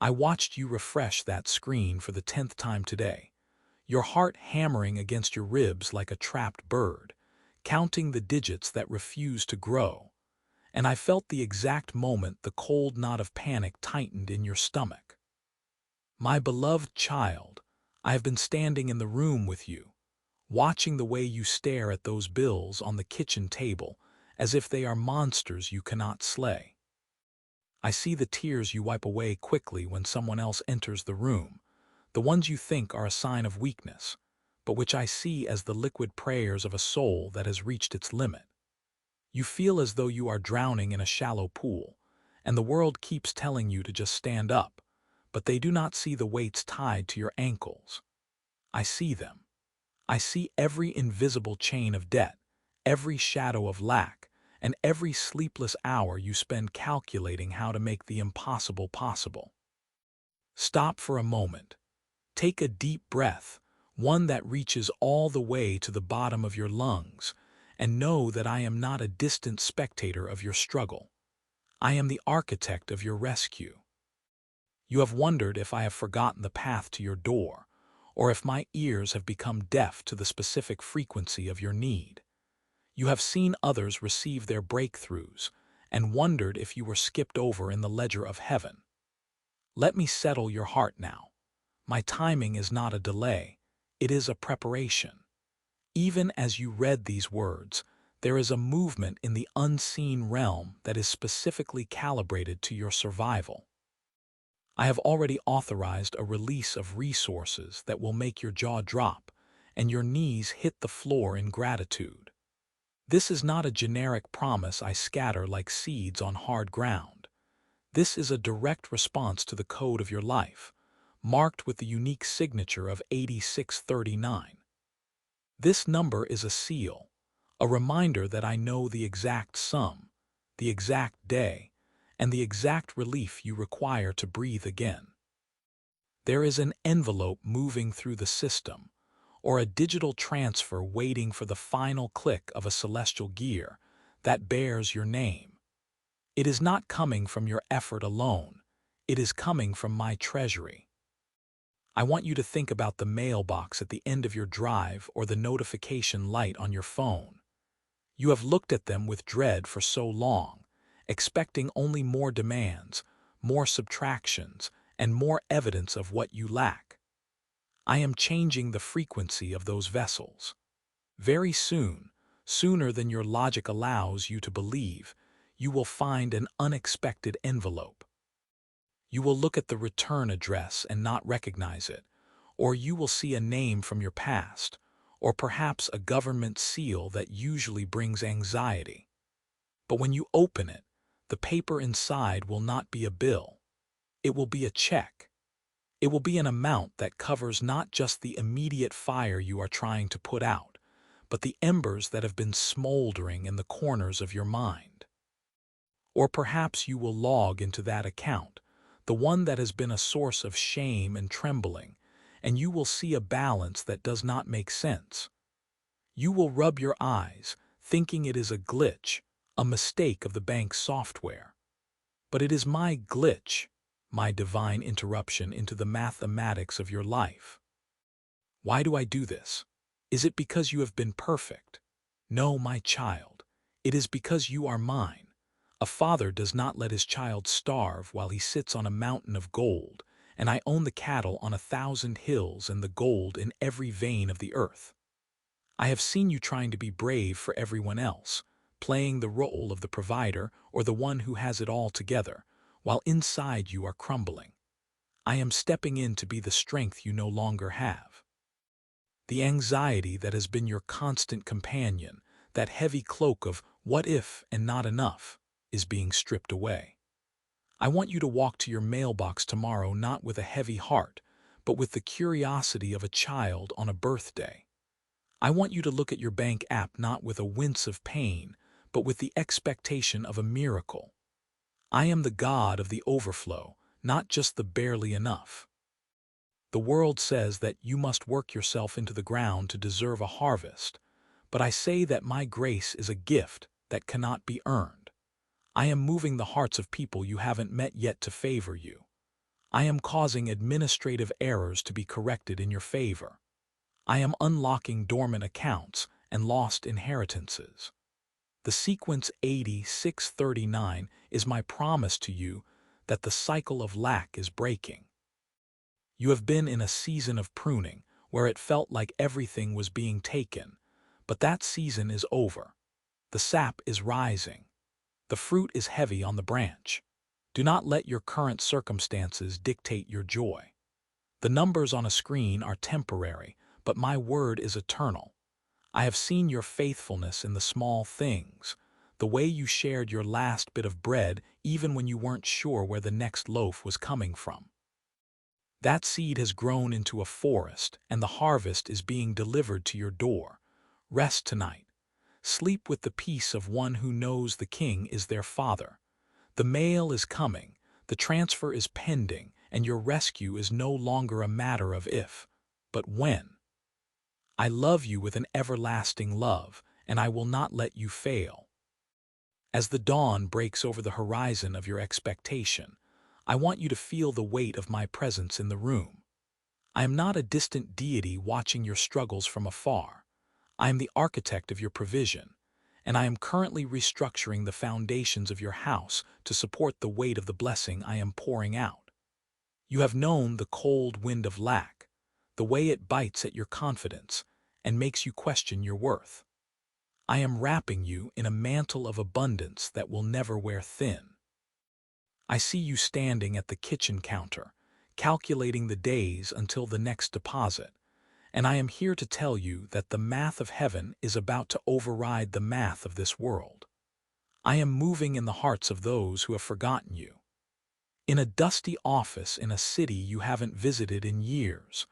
I watched you refresh that screen for the 10th time today, your heart hammering against your ribs like a trapped bird, counting the digits that refuse to grow. And I felt the exact moment the cold knot of panic tightened in your stomach. My beloved child, I have been standing in the room with you, watching the way you stare at those bills on the kitchen table as if they are monsters you cannot slay. I see the tears you wipe away quickly when someone else enters the room, the ones you think are a sign of weakness, but which I see as the liquid prayers of a soul that has reached its limit. You feel as though you are drowning in a shallow pool, and the world keeps telling you to just stand up, but they do not see the weights tied to your ankles. I see them. I see every invisible chain of debt, every shadow of lack, and every sleepless hour you spend calculating how to make the impossible possible. Stop for a moment. Take a deep breath, one that reaches all the way to the bottom of your lungs, and know that I am not a distant spectator of your struggle. I am the architect of your rescue. You have wondered if I have forgotten the path to your door, or if my ears have become deaf to the specific frequency of your need. You have seen others receive their breakthroughs, and wondered if you were skipped over in the ledger of heaven. Let me settle your heart now. My timing is not a delay, it is a preparation. Even as you read these words, there is a movement in the unseen realm that is specifically calibrated to your survival. I have already authorized a release of resources that will make your jaw drop and your knees hit the floor in gratitude. This is not a generic promise I scatter like seeds on hard ground. This is a direct response to the code of your life, marked with the unique signature of 8639. This number is a seal, a reminder that I know the exact sum, the exact day, and the exact relief you require to breathe again. There is an envelope moving through the system, or a digital transfer waiting for the final click of a celestial gear that bears your name. It is not coming from your effort alone, it is coming from my treasury. I want you to think about the mailbox at the end of your drive or the notification light on your phone. You have looked at them with dread for so long, expecting only more demands, more subtractions, and more evidence of what you lack. I am changing the frequency of those vessels. Very soon, sooner than your logic allows you to believe, you will find an unexpected envelope. You will look at the return address and not recognize it, or you will see a name from your past, or perhaps a government seal that usually brings anxiety. But when you open it, the paper inside will not be a bill. It will be a check. It will be an amount that covers not just the immediate fire you are trying to put out, but the embers that have been smoldering in the corners of your mind. Or perhaps you will log into that account, the one that has been a source of shame and trembling, and you will see a balance that does not make sense. You will rub your eyes, thinking it is a glitch, a mistake of the bank's software. But it is my glitch, my divine interruption into the mathematics of your life. Why do I do this? Is it because you have been perfect? No, my child. It is because you are mine. A father does not let his child starve while he sits on a mountain of gold, and I own the cattle on 1,000 hills and the gold in every vein of the earth. I have seen you trying to be brave for everyone else, playing the role of the provider or the one who has it all together, while inside you are crumbling. I am stepping in to be the strength you no longer have. The anxiety that has been your constant companion, that heavy cloak of what if and not enough, is being stripped away. I want you to walk to your mailbox tomorrow not with a heavy heart, but with the curiosity of a child on a birthday. I want you to look at your bank app not with a wince of pain, but with the expectation of a miracle. I am the God of the overflow, not just the barely enough. The world says that you must work yourself into the ground to deserve a harvest, but I say that my grace is a gift that cannot be earned. I am moving the hearts of people you haven't met yet to favor you. I am causing administrative errors to be corrected in your favor. I am unlocking dormant accounts and lost inheritances. The sequence 8639 is my promise to you that the cycle of lack is breaking. You have been in a season of pruning where it felt like everything was being taken, but that season is over. The sap is rising. The fruit is heavy on the branch. Do not let your current circumstances dictate your joy. The numbers on a screen are temporary, but my word is eternal. I have seen your faithfulness in the small things, the way you shared your last bit of bread even when you weren't sure where the next loaf was coming from. That seed has grown into a forest, and the harvest is being delivered to your door. Rest tonight. Sleep with the peace of one who knows the king is their father. The mail is coming, the transfer is pending, and your rescue is no longer a matter of if, but when. I love you with an everlasting love, and I will not let you fail. As the dawn breaks over the horizon of your expectation, I want you to feel the weight of my presence in the room. I am not a distant deity watching your struggles from afar. I am the architect of your provision, and I am currently restructuring the foundations of your house to support the weight of the blessing I am pouring out. You have known the cold wind of lack, the way it bites at your confidence and makes you question your worth. I am wrapping you in a mantle of abundance that will never wear thin. I see you standing at the kitchen counter, calculating the days until the next deposit, and I am here to tell you that the math of heaven is about to override the math of this world. I am moving in the hearts of those who have forgotten you. In a dusty office in a city you haven't visited in years,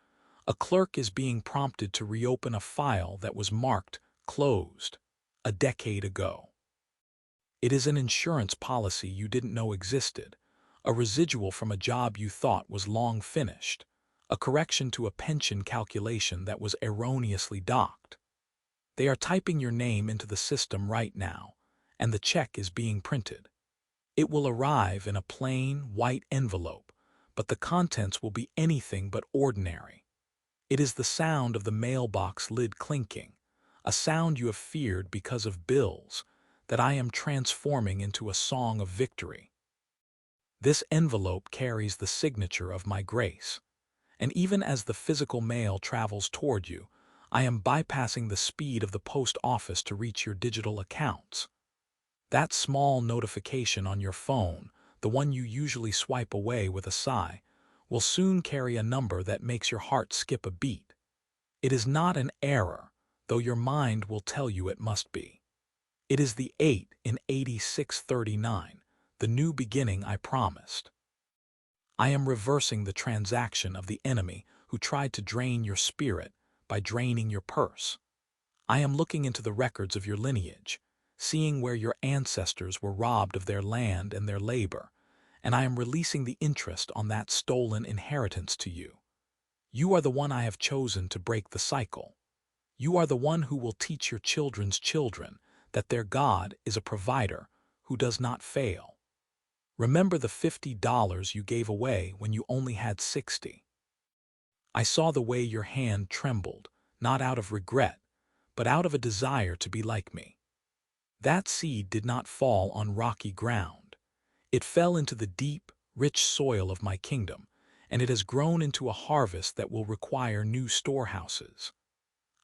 a clerk is being prompted to reopen a file that was marked closed a decade ago. It is an insurance policy you didn't know existed, a residual from a job you thought was long finished, a correction to a pension calculation that was erroneously docked. They are typing your name into the system right now, and the check is being printed. It will arrive in a plain, white envelope, but the contents will be anything but ordinary. It is the sound of the mailbox lid clinking, a sound you have feared because of bills, that I am transforming into a song of victory. This envelope carries the signature of my grace, and even as the physical mail travels toward you, I am bypassing the speed of the post office to reach your digital accounts. That small notification on your phone, the one you usually swipe away with a sigh, will soon carry a number that makes your heart skip a beat. It is not an error, though your mind will tell you it must be. It is the 8 in 8639, the new beginning I promised. I am reversing the transaction of the enemy who tried to drain your spirit by draining your purse. I am looking into the records of your lineage, seeing where your ancestors were robbed of their land and their labor, and I am releasing the interest on that stolen inheritance to you. You are the one I have chosen to break the cycle. You are the one who will teach your children's children that their God is a provider who does not fail. Remember the $50 you gave away when you only had 60. I saw the way your hand trembled, not out of regret, but out of a desire to be like me. That seed did not fall on rocky ground. It fell into the deep, rich soil of my kingdom, and it has grown into a harvest that will require new storehouses.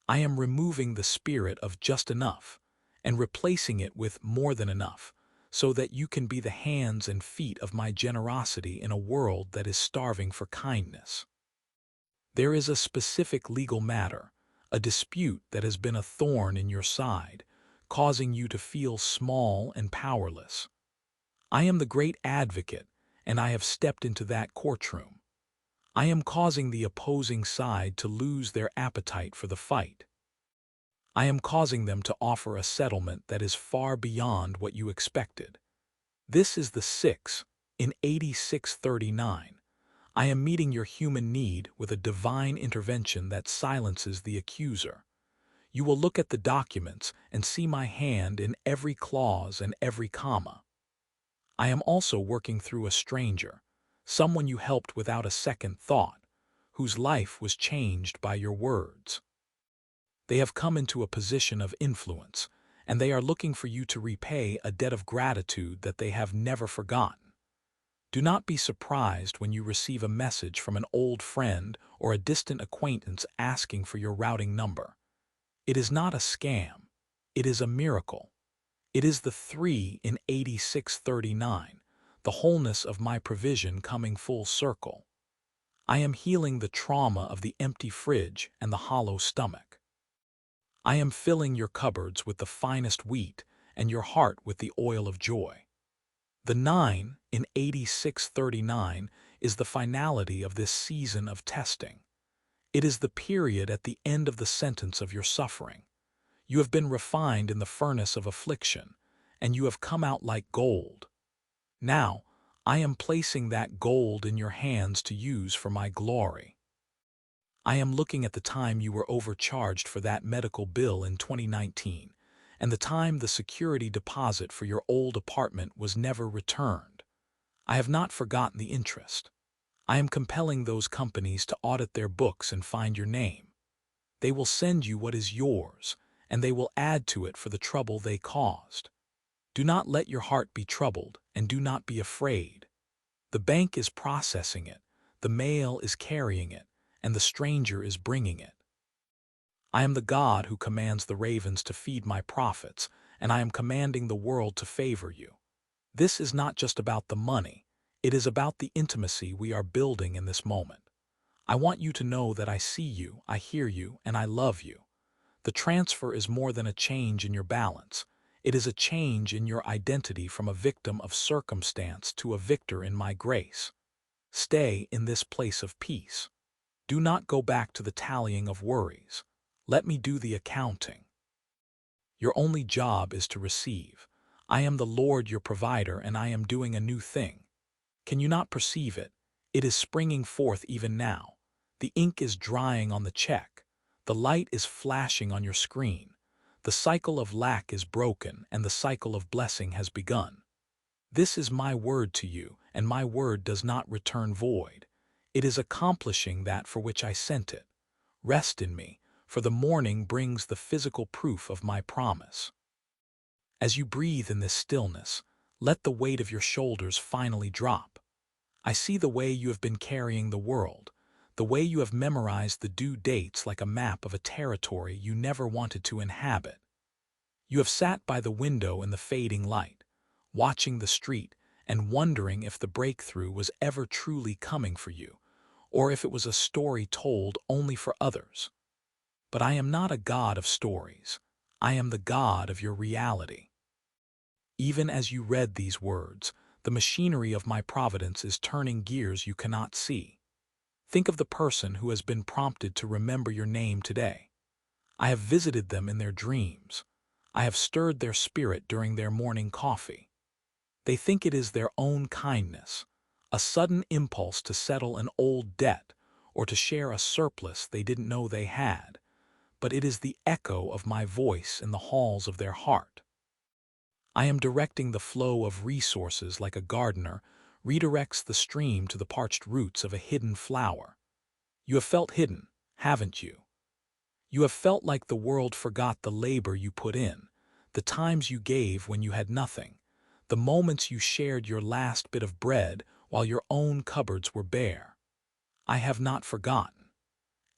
I am removing the spirit of just enough and replacing it with more than enough, so that you can be the hands and feet of my generosity in a world that is starving for kindness. There is a specific legal matter, a dispute that has been a thorn in your side, causing you to feel small and powerless. I am the great advocate, and I have stepped into that courtroom. I am causing the opposing side to lose their appetite for the fight. I am causing them to offer a settlement that is far beyond what you expected. This is the 6 in 8639. I am meeting your human need with a divine intervention that silences the accuser. You will look at the documents and see my hand in every clause and every comma. I am also working through a stranger, someone you helped without a second thought, whose life was changed by your words. They have come into a position of influence, and they are looking for you to repay a debt of gratitude that they have never forgotten. Do not be surprised when you receive a message from an old friend or a distant acquaintance asking for your routing number. It is not a scam. It is a miracle. It is the 3 in 8639, the wholeness of my provision coming full circle. I am healing the trauma of the empty fridge and the hollow stomach. I am filling your cupboards with the finest wheat and your heart with the oil of joy. The 9 in 8639 is the finality of this season of testing. It is the period at the end of the sentence of your suffering. You have been refined in the furnace of affliction, and you have come out like gold. Now, I am placing that gold in your hands to use for my glory. I am looking at the time you were overcharged for that medical bill in 2019, and the time the security deposit for your old apartment was never returned. I have not forgotten the interest. I am compelling those companies to audit their books and find your name. They will send you what is yours, and they will add to it for the trouble they caused. Do not let your heart be troubled, and do not be afraid. The bank is processing it, the mail is carrying it, and the stranger is bringing it. I am the God who commands the ravens to feed my prophets, and I am commanding the world to favor you. This is not just about the money, it is about the intimacy we are building in this moment. I want you to know that I see you, I hear you, and I love you. The transfer is more than a change in your balance. It is a change in your identity from a victim of circumstance to a victor in my grace. Stay in this place of peace. Do not go back to the tallying of worries. Let me do the accounting. Your only job is to receive. I am the Lord your provider, and I am doing a new thing. Can you not perceive it? It is springing forth even now. The ink is drying on the check. The light is flashing on your screen. The cycle of lack is broken, and the cycle of blessing has begun. This is my word to you, and my word does not return void. It is accomplishing that for which I sent it. Rest in me, for the morning brings the physical proof of my promise. As you breathe in this stillness, let the weight of your shoulders finally drop. I see the way you have been carrying the world, the way you have memorized the due dates like a map of a territory you never wanted to inhabit. You have sat by the window in the fading light, watching the street and wondering if the breakthrough was ever truly coming for you, or if it was a story told only for others. But I am not a God of stories. I am the God of your reality. Even as you read these words, the machinery of my providence is turning gears you cannot see. Think of the person who has been prompted to remember your name today. I have visited them in their dreams. I have stirred their spirit during their morning coffee. They think it is their own kindness, a sudden impulse to settle an old debt or to share a surplus they didn't know they had, but it is the echo of my voice in the halls of their heart. I am directing the flow of resources like a gardener redirects the stream to the parched roots of a hidden flower. You have felt hidden, haven't you? You have felt like the world forgot the labor you put in, the times you gave when you had nothing, the moments you shared your last bit of bread while your own cupboards were bare. I have not forgotten.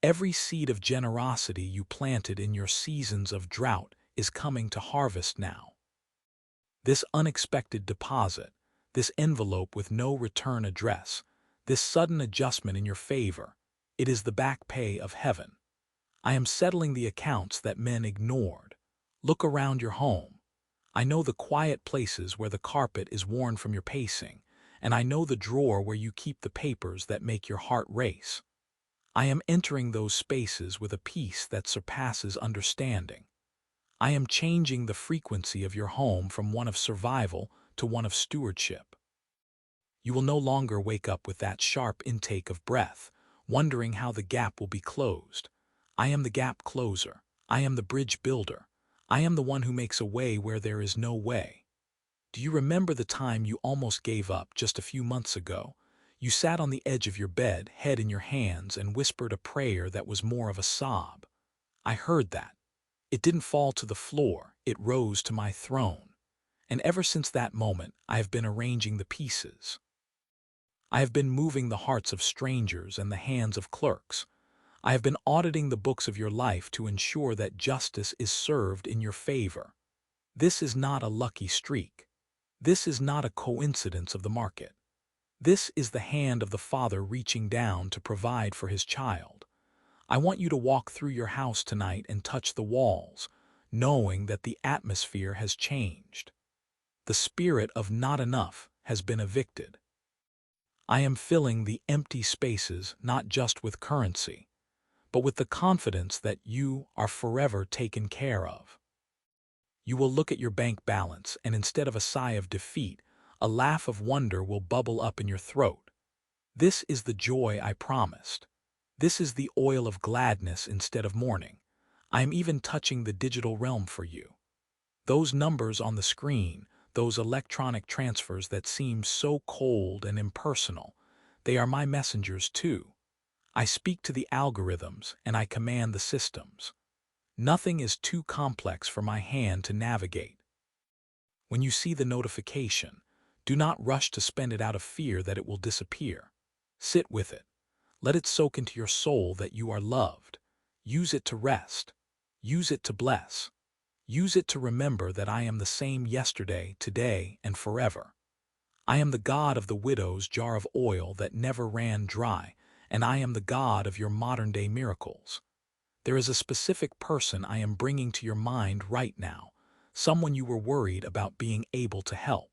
Every seed of generosity you planted in your seasons of drought is coming to harvest now. This unexpected deposit, this envelope with no return address, this sudden adjustment in your favor, it is the back pay of heaven. I am settling the accounts that men ignored. Look around your home. I know the quiet places where the carpet is worn from your pacing, and I know the drawer where you keep the papers that make your heart race. I am entering those spaces with a peace that surpasses understanding. I am changing the frequency of your home from one of survival to one of stewardship. You will no longer wake up with that sharp intake of breath, wondering how the gap will be closed. I am the gap closer. I am the bridge builder. I am the one who makes a way where there is no way. Do you remember the time you almost gave up just a few months ago? You sat on the edge of your bed, head in your hands, and whispered a prayer that was more of a sob. I heard that. It didn't fall to the floor, it rose to my throne. And ever since that moment, I have been arranging the pieces. I have been moving the hearts of strangers and the hands of clerks. I have been auditing the books of your life to ensure that justice is served in your favor. This is not a lucky streak. This is not a coincidence of the market. This is the hand of the Father reaching down to provide for his child. I want you to walk through your house tonight and touch the walls, knowing that the atmosphere has changed. The spirit of not enough has been evicted. I am filling the empty spaces not just with currency, but with the confidence that you are forever taken care of. You will look at your bank balance, and instead of a sigh of defeat, a laugh of wonder will bubble up in your throat. This is the joy I promised. This is the oil of gladness instead of mourning. I am even touching the digital realm for you. Those numbers on the screen, those electronic transfers that seem so cold and impersonal, they are my messengers too. I speak to the algorithms and I command the systems. Nothing is too complex for my hand to navigate. When you see the notification, do not rush to spend it out of fear that it will disappear. Sit with it. Let it soak into your soul that you are loved. Use it to rest. Use it to bless. Use it to remember that I am the same yesterday, today, and forever. I am the God of the widow's jar of oil that never ran dry, and I am the God of your modern-day miracles. There is a specific person I am bringing to your mind right now, someone you were worried about being able to help.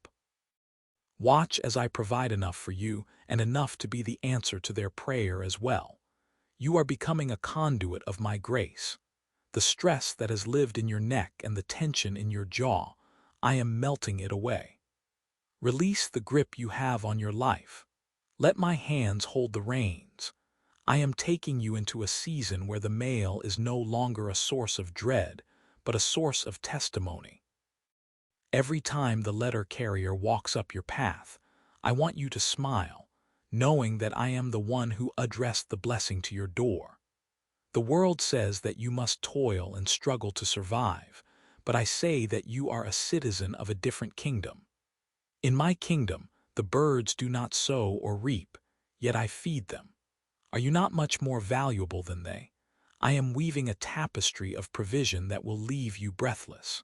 Watch as I provide enough for you and enough to be the answer to their prayer as well. You are becoming a conduit of my grace. The stress that has lived in your neck and the tension in your jaw, I am melting it away. Release the grip you have on your life. Let my hands hold the reins. I am taking you into a season where the mail is no longer a source of dread, but a source of testimony. Every time the letter carrier walks up your path, I want you to smile, knowing that I am the one who addressed the blessing to your door. The world says that you must toil and struggle to survive, but I say that you are a citizen of a different kingdom. In my kingdom, the birds do not sow or reap, yet I feed them. Are you not much more valuable than they? I am weaving a tapestry of provision that will leave you breathless.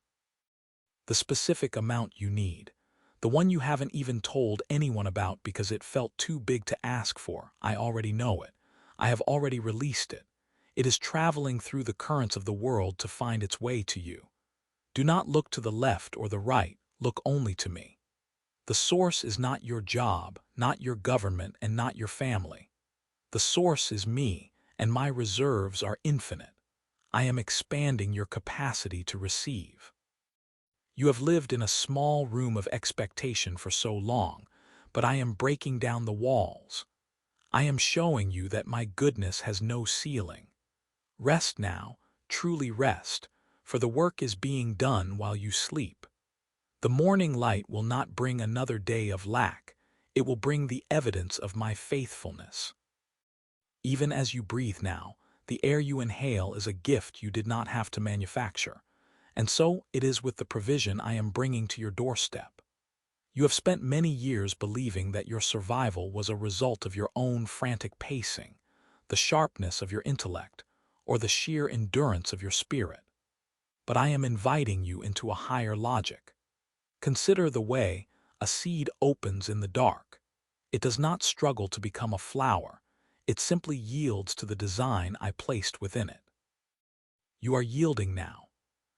The specific amount you need, the one you haven't even told anyone about because it felt too big to ask for, I already know it. I have already released it. It is traveling through the currents of the world to find its way to you. Do not look to the left or the right, look only to me. The source is not your job, not your government, and not your family. The source is me, and my reserves are infinite. I am expanding your capacity to receive. You have lived in a small room of expectation for so long, but I am breaking down the walls. I am showing you that my goodness has no ceiling. Rest now, truly rest, for the work is being done while you sleep. The morning light will not bring another day of lack, it will bring the evidence of my faithfulness. Even as you breathe now, the air you inhale is a gift you did not have to manufacture, and so it is with the provision I am bringing to your doorstep. You have spent many years believing that your survival was a result of your own frantic pacing, the sharpness of your intellect, or the sheer endurance of your spirit. But I am inviting you into a higher logic. Consider the way a seed opens in the dark. It does not struggle to become a flower. It simply yields to the design I placed within it. You are yielding now.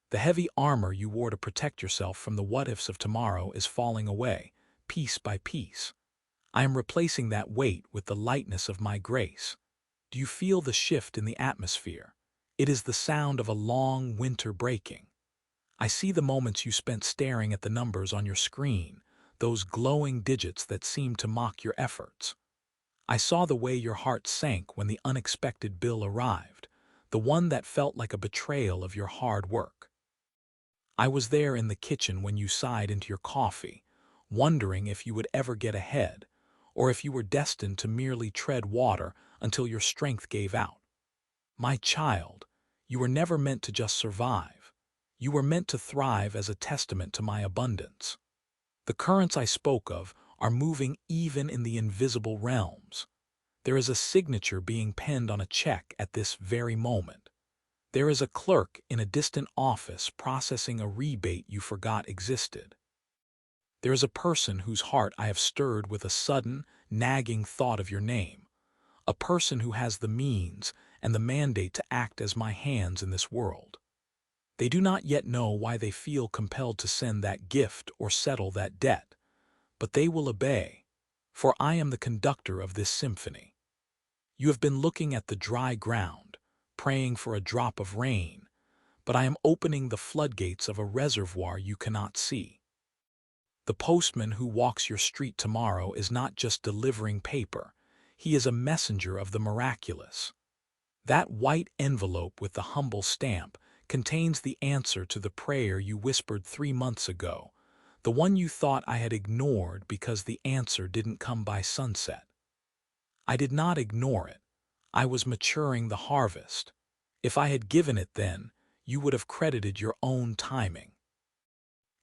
The heavy armor you wore to protect yourself from the what-ifs of tomorrow is falling away, piece by piece. I am replacing that weight with the lightness of my grace. Do you feel the shift in the atmosphere? It is the sound of a long winter breaking. I see the moments you spent staring at the numbers on your screen, those glowing digits that seemed to mock your efforts. I saw the way your heart sank when the unexpected bill arrived, the one that felt like a betrayal of your hard work. I was there in the kitchen when you sighed into your coffee, wondering if you would ever get ahead, or if you were destined to merely tread water until your strength gave out. My child, you were never meant to just survive. You were meant to thrive as a testament to my abundance. The currents I spoke of are moving even in the invisible realms. There is a signature being penned on a check at this very moment. There is a clerk in a distant office processing a rebate you forgot existed. There is a person whose heart I have stirred with a sudden, nagging thought of your name, a person who has the means and the mandate to act as my hands in this world. They do not yet know why they feel compelled to send that gift or settle that debt, but they will obey, for I am the conductor of this symphony. You have been looking at the dry ground, praying for a drop of rain, but I am opening the floodgates of a reservoir you cannot see. The postman who walks your street tomorrow is not just delivering paper, he is a messenger of the miraculous. That white envelope with the humble stamp contains the answer to the prayer you whispered 3 months ago, the one you thought I had ignored because the answer didn't come by sunset. I did not ignore it. I was maturing the harvest. If I had given it then, you would have credited your own timing.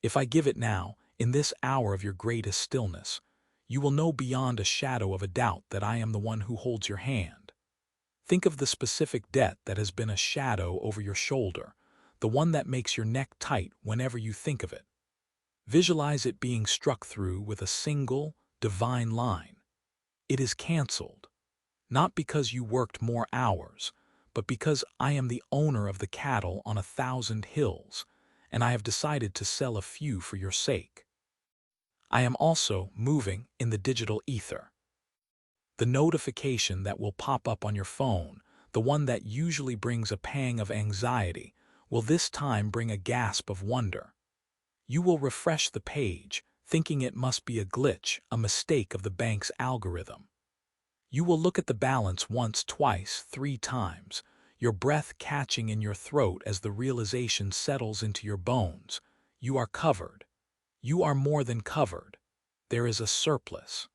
If I give it now, in this hour of your greatest stillness, you will know beyond a shadow of a doubt that I am the one who holds your hand. Think of the specific debt that has been a shadow over your shoulder, the one that makes your neck tight whenever you think of it. Visualize it being struck through with a single, divine line. It is canceled, not because you worked more hours, but because I am the owner of the cattle on 1,000 hills, and I have decided to sell a few for your sake. I am also moving in the digital ether. The notification that will pop up on your phone, the one that usually brings a pang of anxiety, will this time bring a gasp of wonder. You will refresh the page, thinking it must be a glitch, a mistake of the bank's algorithm. You will look at the balance once, twice, 3 times, your breath catching in your throat as the realization settles into your bones. You are covered. You are more than covered. There is a surplus.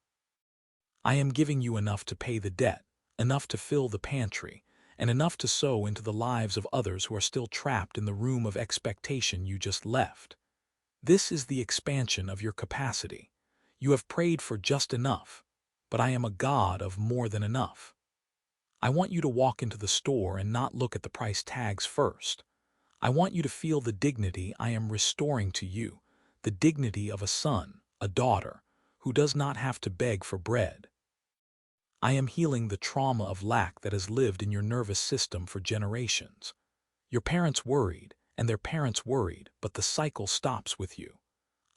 I am giving you enough to pay the debt, enough to fill the pantry, and enough to sow into the lives of others who are still trapped in the room of expectation you just left. This is the expansion of your capacity. You have prayed for just enough, but I am a God of more than enough. I want you to walk into the store and not look at the price tags first. I want you to feel the dignity I am restoring to you, the dignity of a son, a daughter, who does not have to beg for bread. I am healing the trauma of lack that has lived in your nervous system for generations. Your parents worried, and their parents worried, but the cycle stops with you.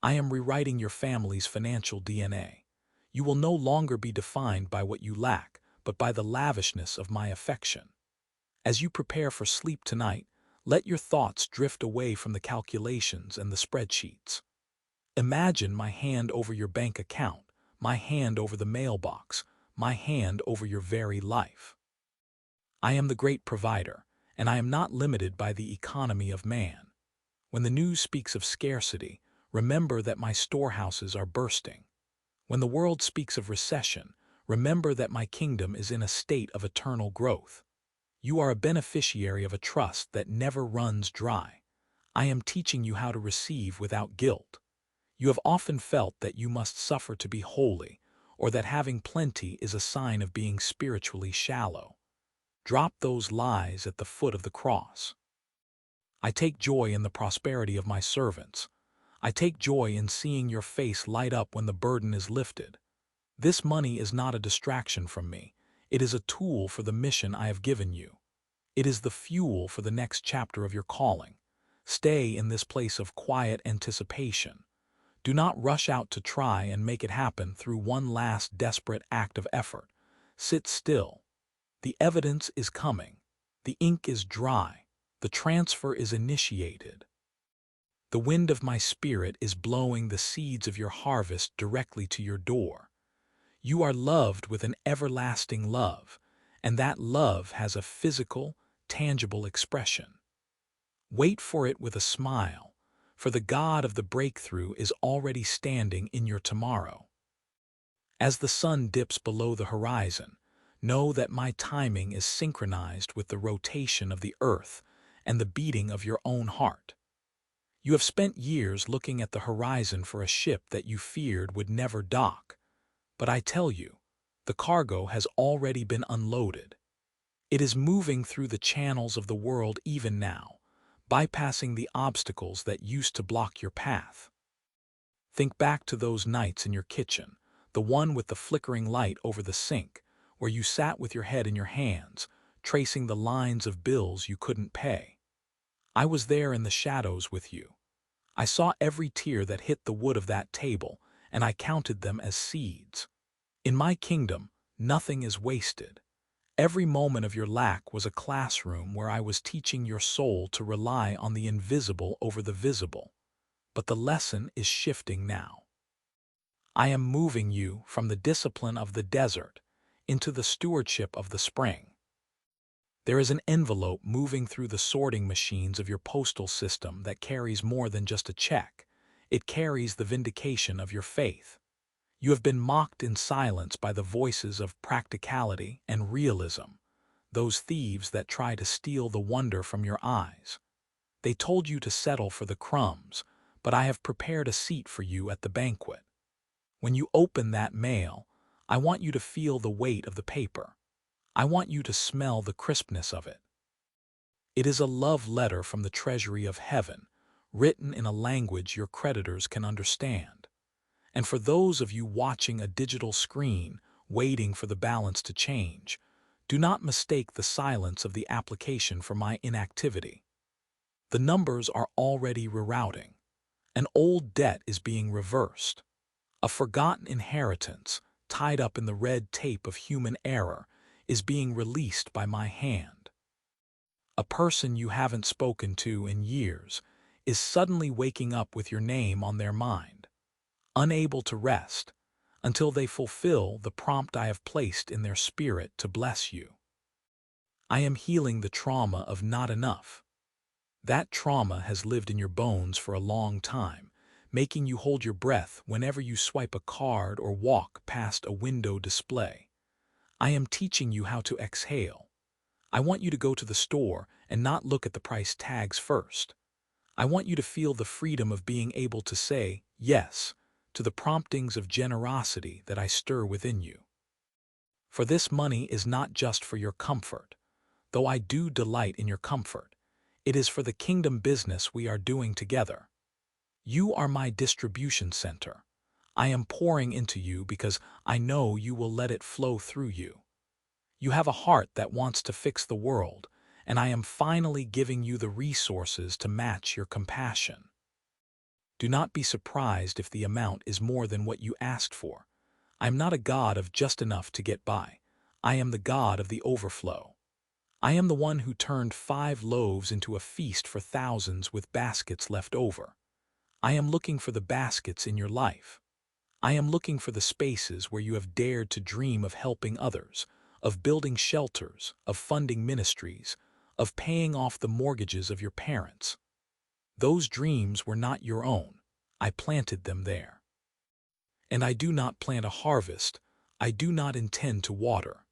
I am rewriting your family's financial DNA. You will no longer be defined by what you lack, but by the lavishness of my affection. As you prepare for sleep tonight, let your thoughts drift away from the calculations and the spreadsheets. Imagine my hand over your bank account, my hand over the mailbox, my hand over your very life. I am the great provider, and I am not limited by the economy of man. When the news speaks of scarcity, remember that my storehouses are bursting. When the world speaks of recession, remember that my kingdom is in a state of eternal growth. You are a beneficiary of a trust that never runs dry. I am teaching you how to receive without guilt. You have often felt that you must suffer to be holy, or that having plenty is a sign of being spiritually shallow. Drop those lies at the foot of the cross. I take joy in the prosperity of my servants. I take joy in seeing your face light up when the burden is lifted. This money is not a distraction from me. It is a tool for the mission I have given you. It is the fuel for the next chapter of your calling. Stay in this place of quiet anticipation. Do not rush out to try and make it happen through one last desperate act of effort. Sit still. The evidence is coming. The ink is dry. The transfer is initiated. The wind of my spirit is blowing the seeds of your harvest directly to your door. You are loved with an everlasting love, and that love has a physical, tangible expression. Wait for it with a smile, for the God of the breakthrough is already standing in your tomorrow. As the sun dips below the horizon, know that my timing is synchronized with the rotation of the earth and the beating of your own heart. You have spent years looking at the horizon for a ship that you feared would never dock. But I tell you, the cargo has already been unloaded. It is moving through the channels of the world even now, bypassing the obstacles that used to block your path. Think back to those nights in your kitchen, the one with the flickering light over the sink, where you sat with your head in your hands, tracing the lines of bills you couldn't pay. I was there in the shadows with you. I saw every tear that hit the wood of that table, and I counted them as seeds. In my kingdom, nothing is wasted. Every moment of your lack was a classroom where I was teaching your soul to rely on the invisible over the visible. But the lesson is shifting now. I am moving you from the discipline of the desert into the stewardship of the spring. There is an envelope moving through the sorting machines of your postal system that carries more than just a check. It carries the vindication of your faith. You have been mocked in silence by the voices of practicality and realism, those thieves that try to steal the wonder from your eyes. They told you to settle for the crumbs, but I have prepared a seat for you at the banquet. When you open that mail, I want you to feel the weight of the paper. I want you to smell the crispness of it. It is a love letter from the treasury of heaven, written in a language your creditors can understand. And for those of you watching a digital screen, waiting for the balance to change, do not mistake the silence of the application for my inactivity. The numbers are already rerouting. An old debt is being reversed. A forgotten inheritance, tied up in the red tape of human error, is being released by my hand. A person you haven't spoken to in years is suddenly waking up with your name on their mind, unable to rest until they fulfill the prompt I have placed in their spirit to bless you. I am healing the trauma of not enough. That trauma has lived in your bones for a long time, making you hold your breath whenever you swipe a card or walk past a window display. I am teaching you how to exhale. I want you to go to the store and not look at the price tags first. I want you to feel the freedom of being able to say yes to the promptings of generosity that I stir within you. For this money is not just for your comfort, though I do delight in your comfort. It is for the kingdom business we are doing together. You are my distribution center. I am pouring into you because I know you will let it flow through you. You have a heart that wants to fix the world, and I am finally giving you the resources to match your compassion. Do not be surprised if the amount is more than what you asked for. I am not a God of just enough to get by. I am the God of the overflow. I am the one who turned 5 loaves into a feast for thousands with baskets left over. I am looking for the baskets in your life. I am looking for the spaces where you have dared to dream of helping others, of building shelters, of funding ministries, of paying off the mortgages of your parents. Those dreams were not your own. I planted them there. And I do not plant a harvest. I do not intend to water.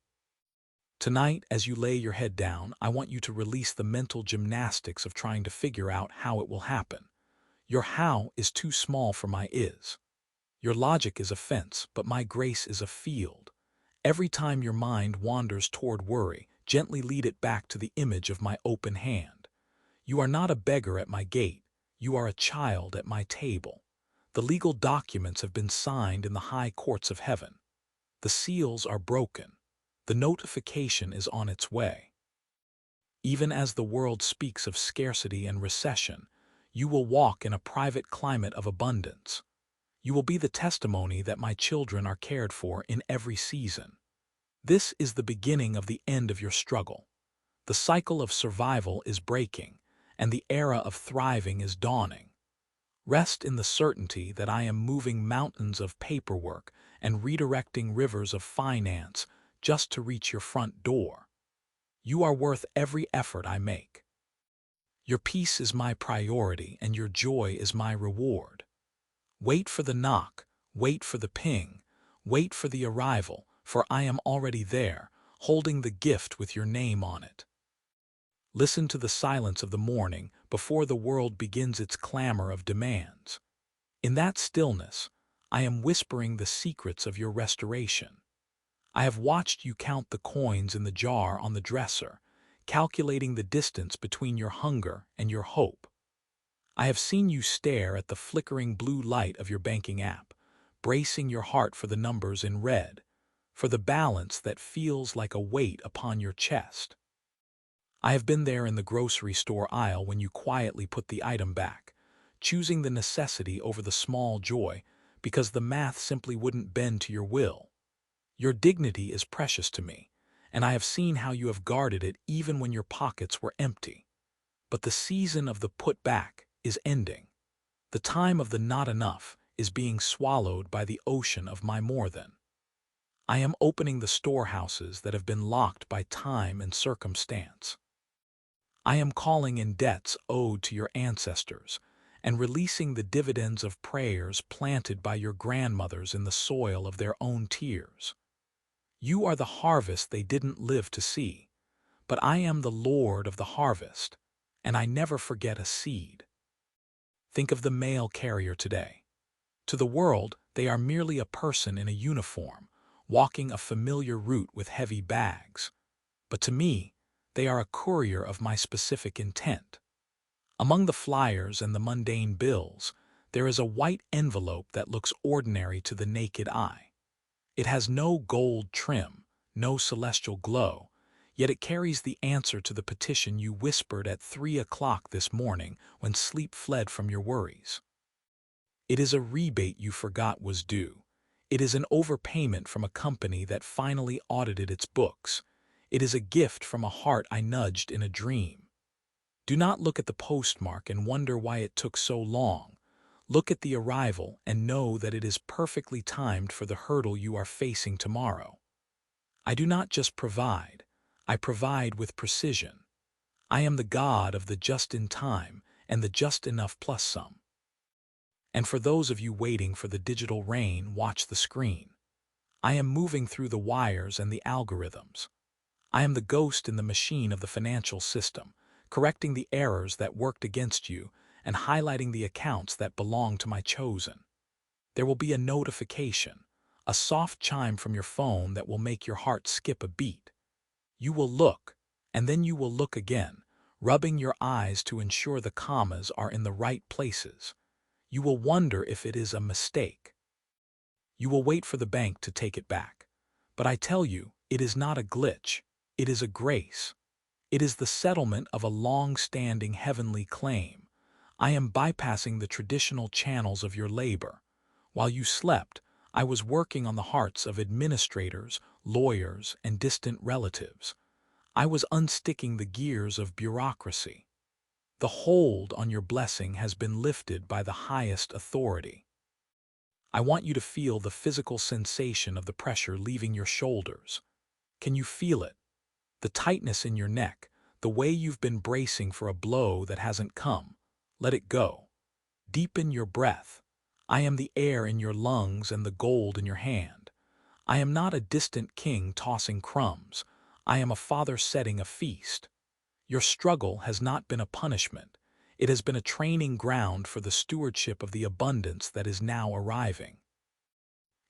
Tonight, as you lay your head down, I want you to release the mental gymnastics of trying to figure out how it will happen. Your how is too small for my is. Your logic is a fence, but my grace is a field. Every time your mind wanders toward worry, gently lead it back to the image of my open hand. You are not a beggar at my gate. You are a child at my table. The legal documents have been signed in the high courts of heaven. The seals are broken. The notification is on its way. Even as the world speaks of scarcity and recession, you will walk in a private climate of abundance. You will be the testimony that my children are cared for in every season. This is the beginning of the end of your struggle. The cycle of survival is breaking, and the era of thriving is dawning. Rest in the certainty that I am moving mountains of paperwork and redirecting rivers of finance just to reach your front door. You are worth every effort I make. Your peace is my priority, and your joy is my reward. Wait for the knock, wait for the ping, Wait for the arrival, for I am already there, holding the gift with your name on it. Listen to the silence of the morning before the world begins its clamor of demands. In that stillness, I am whispering the secrets of your restoration. I have watched you count the coins in the jar on the dresser, calculating the distance between your hunger and your hope. I have seen you stare at the flickering blue light of your banking app, bracing your heart for the numbers in red, for the balance that feels like a weight upon your chest. I have been there in the grocery store aisle when you quietly put the item back, choosing the necessity over the small joy because the math simply wouldn't bend to your will. Your dignity is precious to me, and I have seen how you have guarded it even when your pockets were empty. But the season of the put back is ending. The time of the not enough is being swallowed by the ocean of my more than. I am opening the storehouses that have been locked by time and circumstance. I am calling in debts owed to your ancestors and releasing the dividends of prayers planted by your grandmothers in the soil of their own tears. You are the harvest they didn't live to see, but I am the Lord of the harvest, and I never forget a seed. Think of the mail carrier today. To the world, they are merely a person in a uniform, walking a familiar route with heavy bags. But to me, they are a courier of my specific intent. Among the flyers and the mundane bills, there is a white envelope that looks ordinary to the naked eye. It has no gold trim, no celestial glow, yet it carries the answer to the petition you whispered at 3 o'clock this morning when sleep fled from your worries. It is a rebate you forgot was due. It is an overpayment from a company that finally audited its books. It is a gift from a heart I nudged in a dream. Do not look at the postmark and wonder why it took so long. Look at the arrival and know that it is perfectly timed for the hurdle you are facing tomorrow. I do not just provide, I provide with precision. I am the God of the just in time and the just enough plus some. And for those of you waiting for the digital rain, watch the screen. I am moving through the wires and the algorithms. I am the ghost in the machine of the financial system, correcting the errors that worked against you and highlighting the accounts that belong to my chosen. There will be a notification, a soft chime from your phone that will make your heart skip a beat. You will look, and then you will look again, rubbing your eyes to ensure the commas are in the right places. You will wonder if it is a mistake. You will wait for the bank to take it back. But I tell you, it is not a glitch. It is a grace. It is the settlement of a long-standing heavenly claim. I am bypassing the traditional channels of your labor. While you slept, I was working on the hearts of administrators, lawyers, and distant relatives. I was unsticking the gears of bureaucracy. The hold on your blessing has been lifted by the highest authority. I want you to feel the physical sensation of the pressure leaving your shoulders. Can you feel it? The tightness in your neck, the way you've been bracing for a blow that hasn't come. Let it go. Deepen your breath. I am the air in your lungs and the gold in your hand. I am not a distant king tossing crumbs. I am a father setting a feast. Your struggle has not been a punishment. It has been a training ground for the stewardship of the abundance that is now arriving.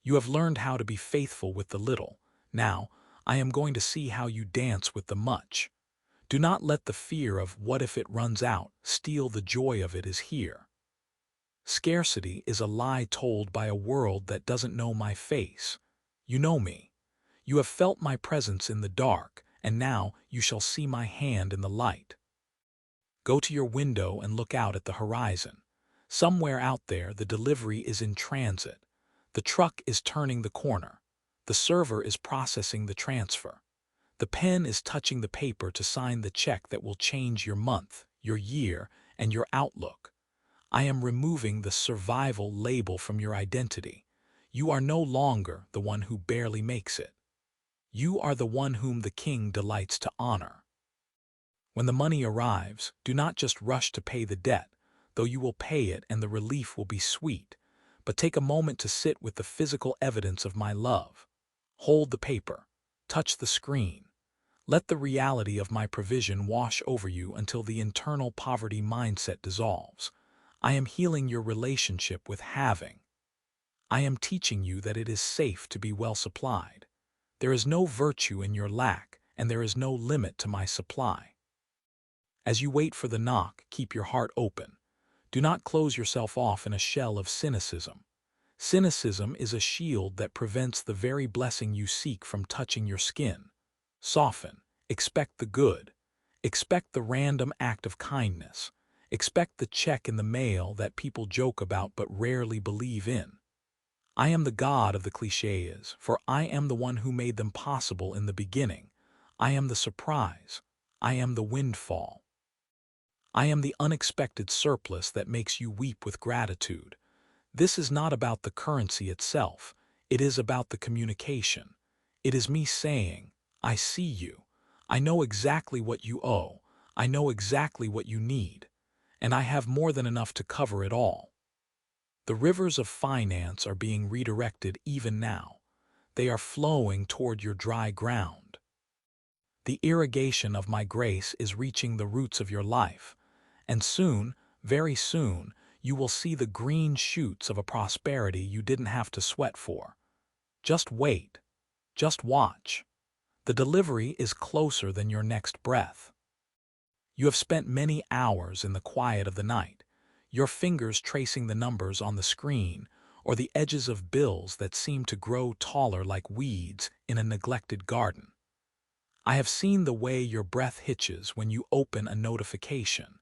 You have learned how to be faithful with the little. Now, I am going to see how you dance with the much. Do not let the fear of what if it runs out steal the joy of it is here. Scarcity is a lie told by a world that doesn't know my face. You know me. You have felt my presence in the dark, and now you shall see my hand in the light. Go to your window and look out at the horizon. Somewhere out there, the delivery is in transit. The truck is turning the corner. The server is processing the transfer. The pen is touching the paper to sign the check that will change your month, your year, and your outlook. I am removing the survival label from your identity. You are no longer the one who barely makes it. You are the one whom the king delights to honor. When the money arrives, do not just rush to pay the debt, though you will pay it and the relief will be sweet. but take a moment to sit with the physical evidence of my love. Hold the paper. Touch the screen. Let the reality of my provision wash over you until the internal poverty mindset dissolves. I am healing your relationship with having. I am teaching you that it is safe to be well supplied. There is no virtue in your lack, and there is no limit to my supply. As you wait for the knock, keep your heart open. Do not close yourself off in a shell of cynicism. Cynicism is a shield that prevents the very blessing you seek from touching your skin. Soften. Expect the good. Expect the random act of kindness. Expect the check in the mail that people joke about but rarely believe in. I am the God of the clichés, for I am the one who made them possible in the beginning. I am the surprise. I am the windfall. I am the unexpected surplus that makes you weep with gratitude. This is not about the currency itself. It is about the communication. It is me saying, I see you. I know exactly what you owe. I know exactly what you need. And I have more than enough to cover it all. The rivers of finance are being redirected even now. They are flowing toward your dry ground. The irrigation of my grace is reaching the roots of your life, and soon, very soon, you will see the green shoots of a prosperity you didn't have to sweat for. Just wait. Just watch. The delivery is closer than your next breath. You have spent many hours in the quiet of the night, your fingers tracing the numbers on the screen or the edges of bills that seem to grow taller like weeds in a neglected garden. I have seen the way your breath hitches when you open a notification,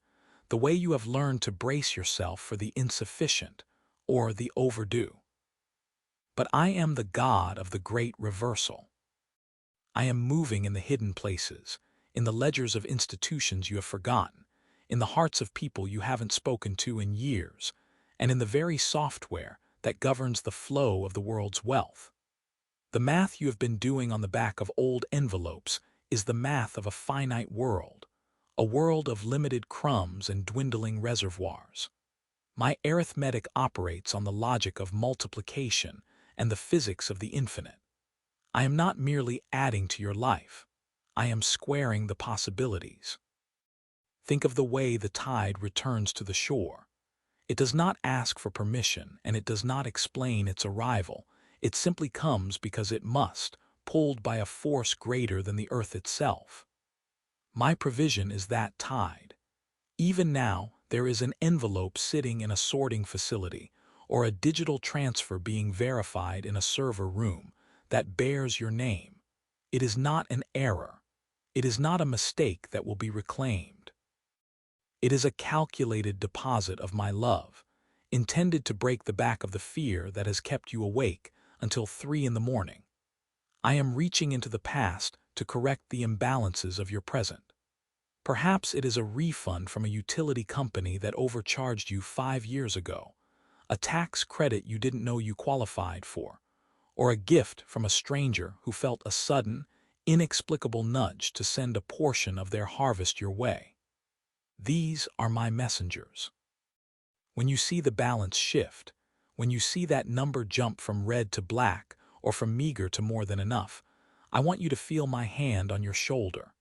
the way you have learned to brace yourself for the insufficient or the overdue. But I am the God of the great reversal. I am moving in the hidden places, in the ledgers of institutions you have forgotten, in the hearts of people you haven't spoken to in years, and in the very software that governs the flow of the world's wealth. The math you have been doing on the back of old envelopes is the math of a finite world, a world of limited crumbs and dwindling reservoirs. My arithmetic operates on the logic of multiplication and the physics of the infinite. I am not merely adding to your life. I am squaring the possibilities. Think of the way the tide returns to the shore. It does not ask for permission, and it does not explain its arrival. It simply comes because it must, pulled by a force greater than the earth itself. My provision is that tide. Even now, there is an envelope sitting in a sorting facility, or a digital transfer being verified in a server room, that bears your name. It is not an error. It is not a mistake that will be reclaimed. It is a calculated deposit of my love, intended to break the back of the fear that has kept you awake until 3 in the morning. I am reaching into the past to correct the imbalances of your present. Perhaps it is a refund from a utility company that overcharged you 5 years ago, a tax credit you didn't know you qualified for, or a gift from a stranger who felt a sudden, inexplicable nudge to send a portion of their harvest your way. These are my messengers. When you see the balance shift, when you see that number jump from red to black or from meager to more than enough, I want you to feel my hand on your shoulder.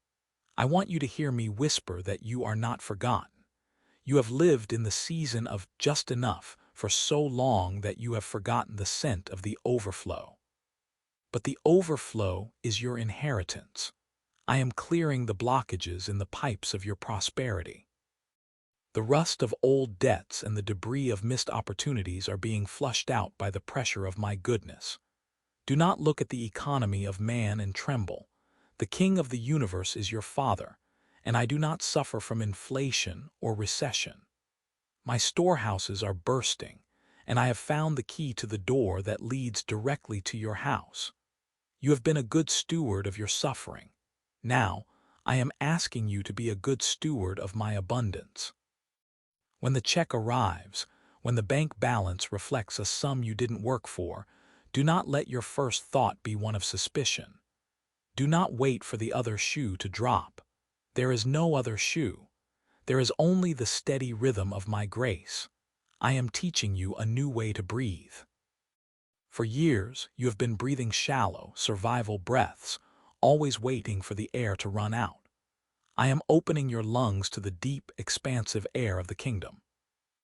I want you to hear me whisper that you are not forgotten. You have lived in the season of just enough for so long that you have forgotten the scent of the overflow. But the overflow is your inheritance. I am clearing the blockages in the pipes of your prosperity. The rust of old debts and the debris of missed opportunities are being flushed out by the pressure of my goodness. Do not look at the economy of man and tremble. The King of the universe is your Father, and I do not suffer from inflation or recession. My storehouses are bursting, and I have found the key to the door that leads directly to your house. You have been a good steward of your suffering. Now, I am asking you to be a good steward of my abundance. When the check arrives, when the bank balance reflects a sum you didn't work for, do not let your first thought be one of suspicion. Do not wait for the other shoe to drop. There is no other shoe. There is only the steady rhythm of my grace. I am teaching you a new way to breathe. For years, you have been breathing shallow, survival breaths, always waiting for the air to run out. I am opening your lungs to the deep, expansive air of the kingdom.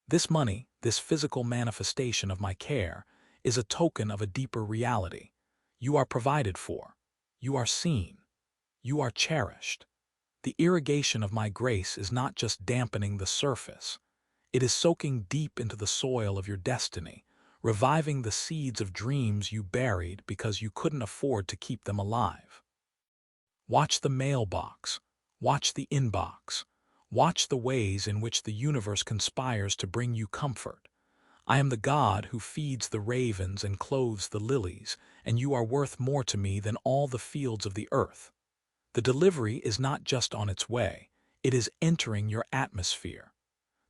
This money, this physical manifestation of my care, is a token of a deeper reality. You are provided for. You are seen. You are cherished. The irrigation of my grace is not just dampening the surface. It is soaking deep into the soil of your destiny, reviving the seeds of dreams you buried because you couldn't afford to keep them alive. Watch the mailbox. Watch the inbox. Watch the ways in which the universe conspires to bring you comfort. I am the God who feeds the ravens and clothes the lilies, and you are worth more to me than all the fields of the earth. The delivery is not just on its way, it is entering your atmosphere.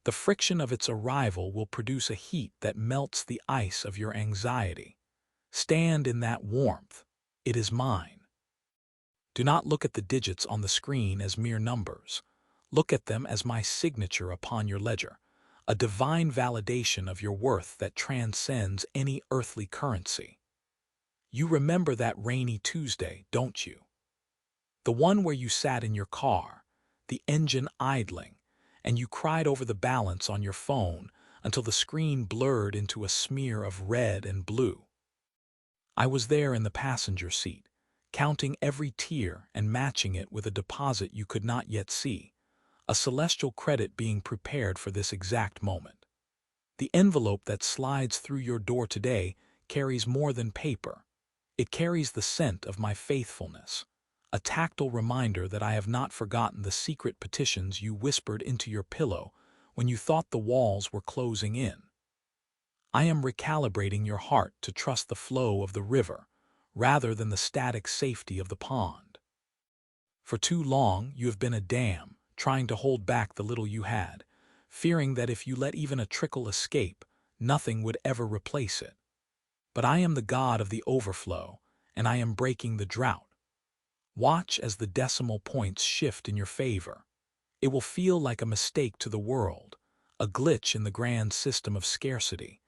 The friction of its arrival will produce a heat that melts the ice of your anxiety. Stand in that warmth. It is mine. Do not look at the digits on the screen as mere numbers. Look at them as my signature upon your ledger, a divine validation of your worth that transcends any earthly currency. You remember that rainy Tuesday, don't you? The one where you sat in your car, the engine idling, and you cried over the balance on your phone until the screen blurred into a smear of red and blue. I was there in the passenger seat, counting every tear and matching it with a deposit you could not yet see, a celestial credit being prepared for this exact moment. The envelope that slides through your door today carries more than paper. It carries the scent of my faithfulness, a tactile reminder that I have not forgotten the secret petitions you whispered into your pillow when you thought the walls were closing in. I am recalibrating your heart to trust the flow of the river rather than the static safety of the pond. For too long, you have been a dam, trying to hold back the little you had, fearing that if you let even a trickle escape, nothing would ever replace it. But I am the God of the overflow, and I am breaking the drought. Watch as the decimal points shift in your favor. It will feel like a mistake to the world, a glitch in the grand system of scarcity,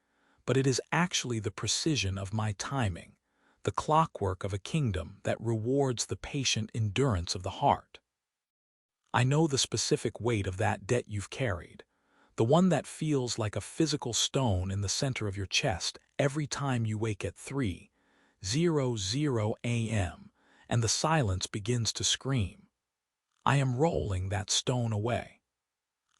but it is actually the precision of my timing, the clockwork of a kingdom that rewards the patient endurance of the heart. I know the specific weight of that debt you've carried, the one that feels like a physical stone in the center of your chest every time you wake at 3:00 a.m. and the silence begins to scream. I am rolling that stone away.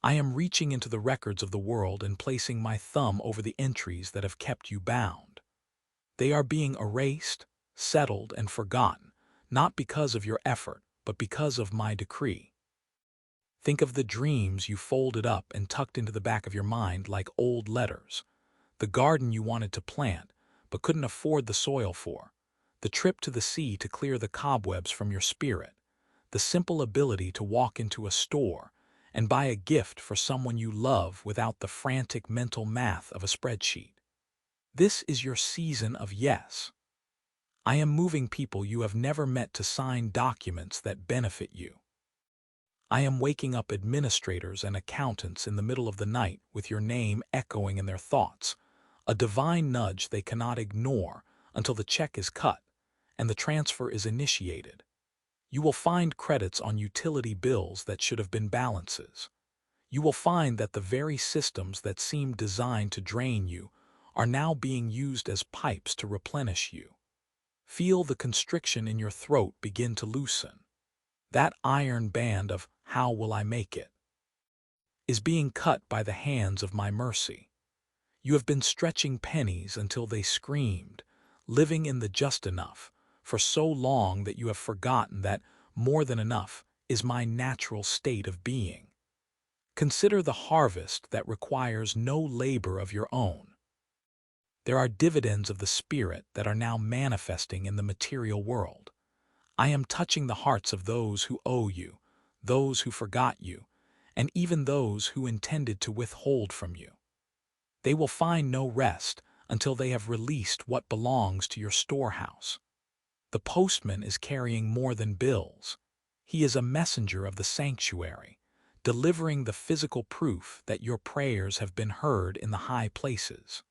I am reaching into the records of the world and placing my thumb over the entries that have kept you bound. They are being erased, settled, and forgotten, not because of your effort, but because of my decree. Think of the dreams you folded up and tucked into the back of your mind like old letters, the garden you wanted to plant but couldn't afford the soil for, the trip to the sea to clear the cobwebs from your spirit, the simple ability to walk into a store and buy a gift for someone you love without the frantic mental math of a spreadsheet. This is your season of yes. I am moving people you have never met to sign documents that benefit you. I am waking up administrators and accountants in the middle of the night with your name echoing in their thoughts, a divine nudge they cannot ignore until the check is cut and the transfer is initiated. You will find credits on utility bills that should have been balances. You will find that the very systems that seemed designed to drain you are now being used as pipes to replenish you. Feel the constriction in your throat begin to loosen. That iron band of "how will I make it" is being cut by the hands of my mercy. You have been stretching pennies until they screamed, living in the just enough, for so long that you have forgotten that more than enough is my natural state of being. Consider the harvest that requires no labor of your own. There are dividends of the Spirit that are now manifesting in the material world. I am touching the hearts of those who owe you, those who forgot you, and even those who intended to withhold from you. They will find no rest until they have released what belongs to your storehouse. The postman is carrying more than bills. He is a messenger of the sanctuary, delivering the physical proof that your prayers have been heard in the high places.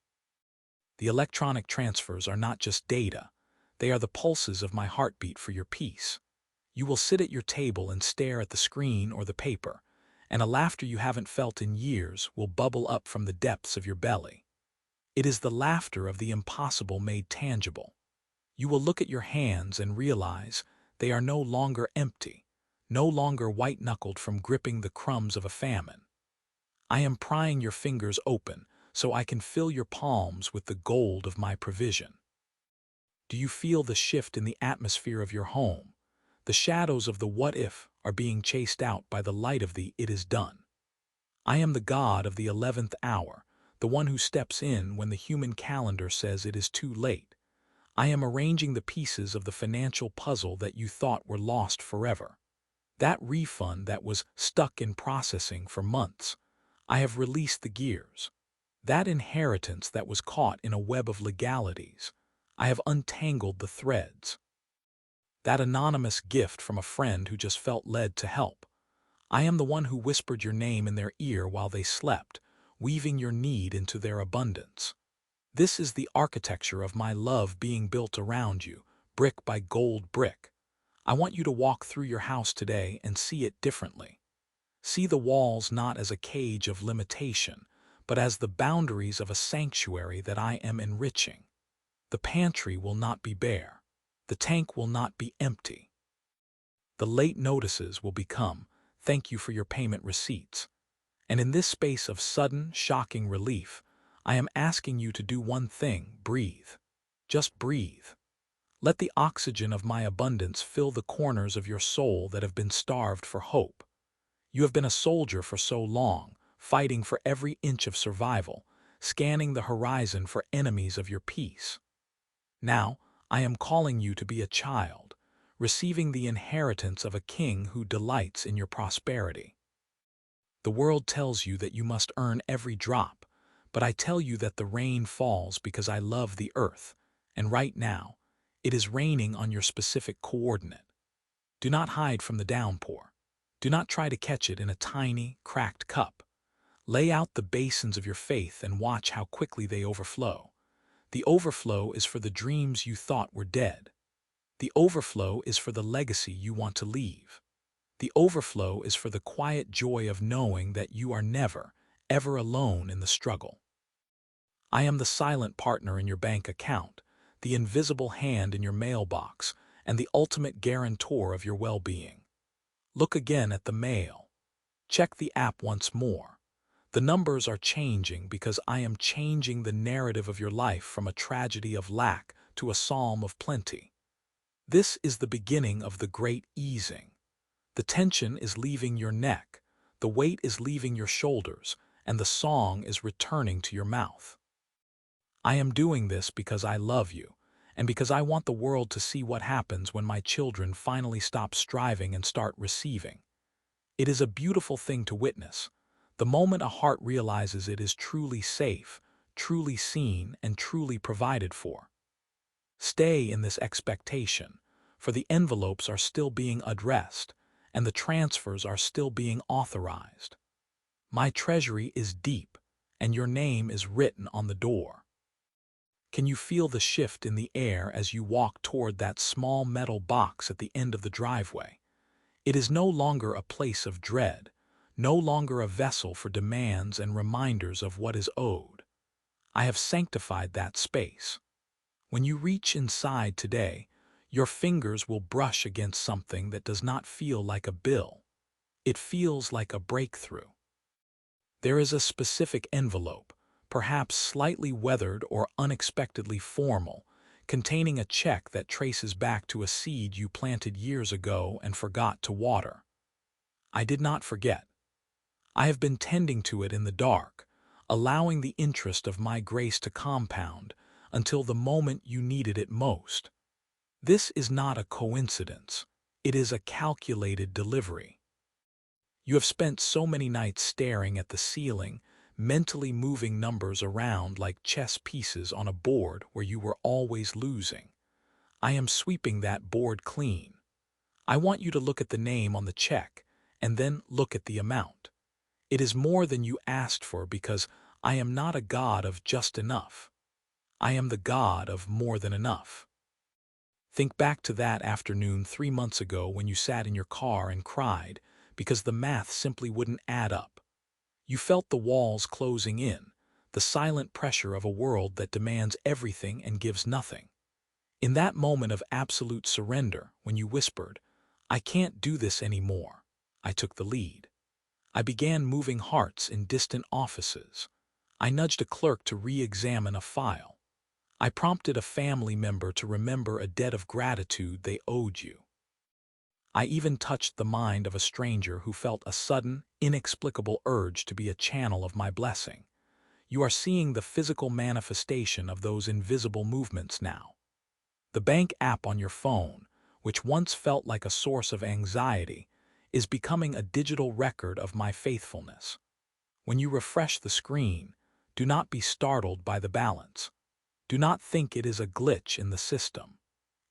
The electronic transfers are not just data, they are the pulses of my heartbeat for your peace. You will sit at your table and stare at the screen or the paper, and a laughter you haven't felt in years will bubble up from the depths of your belly. It is the laughter of the impossible made tangible. You will look at your hands and realize they are no longer empty, no longer white-knuckled from gripping the crumbs of a famine. I am prying your fingers open so I can fill your palms with the gold of my provision. Do you feel the shift in the atmosphere of your home? The shadows of the what-if are being chased out by the light of the it is done. I am the God of the 11th hour, the one who steps in when the human calendar says it is too late. I am arranging the pieces of the financial puzzle that you thought were lost forever. That refund that was stuck in processing for months, I have released the gears. That inheritance that was caught in a web of legalities, I have untangled the threads. That anonymous gift from a friend who just felt led to help, I am the one who whispered your name in their ear while they slept, weaving your need into their abundance. This is the architecture of my love being built around you, brick by gold brick. I want you to walk through your house today and see it differently. See the walls not as a cage of limitation, but as the boundaries of a sanctuary that I am enriching. The pantry will not be bare. The tank will not be empty. The late notices will become, thank you for your payment receipts. And in this space of sudden, shocking relief, I am asking you to do one thing: breathe. Just breathe. Let the oxygen of my abundance fill the corners of your soul that have been starved for hope. You have been a soldier for so long, fighting for every inch of survival, scanning the horizon for enemies of your peace. Now, I am calling you to be a child, receiving the inheritance of a king who delights in your prosperity. The world tells you that you must earn every drop, but I tell you that the rain falls because I love the earth, and right now, it is raining on your specific coordinate. Do not hide from the downpour. Do not try to catch it in a tiny, cracked cup. Lay out the basins of your faith and watch how quickly they overflow. The overflow is for the dreams you thought were dead. The overflow is for the legacy you want to leave. The overflow is for the quiet joy of knowing that you are never, ever alone in the struggle. I am the silent partner in your bank account, the invisible hand in your mailbox, and the ultimate guarantor of your well-being. Look again at the mail. Check the app once more. The numbers are changing because I am changing the narrative of your life from a tragedy of lack to a psalm of plenty. This is the beginning of the great easing. The tension is leaving your neck, the weight is leaving your shoulders, and the song is returning to your mouth. I am doing this because I love you, and because I want the world to see what happens when my children finally stop striving and start receiving. It is a beautiful thing to witness, the moment a heart realizes it is truly safe, truly seen, and truly provided for. Stay in this expectation, for the envelopes are still being addressed, and the transfers are still being authorized. My treasury is deep, and your name is written on the door. Can you feel the shift in the air as you walk toward that small metal box at the end of the driveway? It is no longer a place of dread, no longer a vessel for demands and reminders of what is owed. I have sanctified that space. When you reach inside today, your fingers will brush against something that does not feel like a bill. It feels like a breakthrough. There is a specific envelope, perhaps slightly weathered or unexpectedly formal, containing a check that traces back to a seed you planted years ago and forgot to water. I did not forget. I have been tending to it in the dark, allowing the interest of my grace to compound until the moment you needed it most. This is not a coincidence. It is a calculated delivery. You have spent so many nights staring at the ceiling, mentally moving numbers around like chess pieces on a board where you were always losing. I am sweeping that board clean. I want you to look at the name on the check and then look at the amount. It is more than you asked for because I am not a God of just enough. I am the God of more than enough. Think back to that afternoon 3 months ago when you sat in your car and cried because the math simply wouldn't add up. You felt the walls closing in, the silent pressure of a world that demands everything and gives nothing. In that moment of absolute surrender, when you whispered, "I can't do this anymore," I took the lead. I began moving hearts in distant offices. I nudged a clerk to re-examine a file. I prompted a family member to remember a debt of gratitude they owed you. I even touched the mind of a stranger who felt a sudden, inexplicable urge to be a channel of my blessing. You are seeing the physical manifestation of those invisible movements now. The bank app on your phone, which once felt like a source of anxiety, is becoming a digital record of my faithfulness. When you refresh the screen, do not be startled by the balance. Do not think it is a glitch in the system.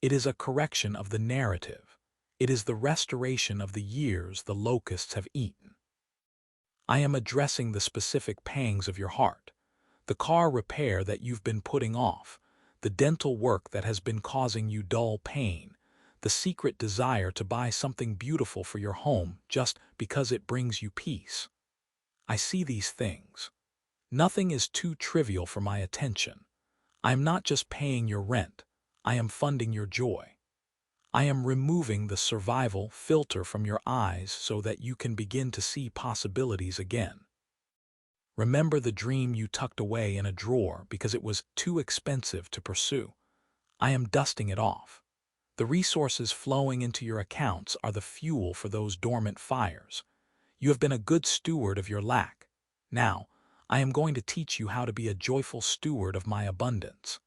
It is a correction of the narrative. It is the restoration of the years the locusts have eaten. I am addressing the specific pangs of your heart, the car repair that you've been putting off, the dental work that has been causing you dull pain, the secret desire to buy something beautiful for your home just because it brings you peace. I see these things. Nothing is too trivial for my attention. I am not just paying your rent. I am funding your joy. I am removing the survival filter from your eyes so that you can begin to see possibilities again. Remember the dream you tucked away in a drawer because it was too expensive to pursue. I am dusting it off. The resources flowing into your accounts are the fuel for those dormant fires. You have been a good steward of your lack. Now, I am going to teach you how to be a joyful steward of my abundance.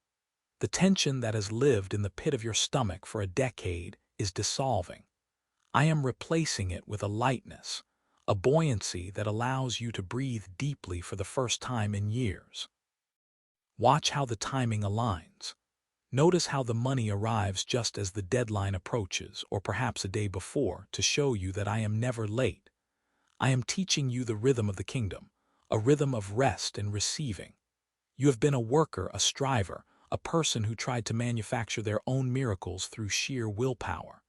The tension that has lived in the pit of your stomach for a decade is dissolving. I am replacing it with a lightness, a buoyancy that allows you to breathe deeply for the first time in years. Watch how the timing aligns. Notice how the money arrives just as the deadline approaches, or perhaps a day before, to show you that I am never late. I am teaching you the rhythm of the kingdom, a rhythm of rest and receiving. You have been a worker, a striver, a person who tried to manufacture their own miracles through sheer willpower.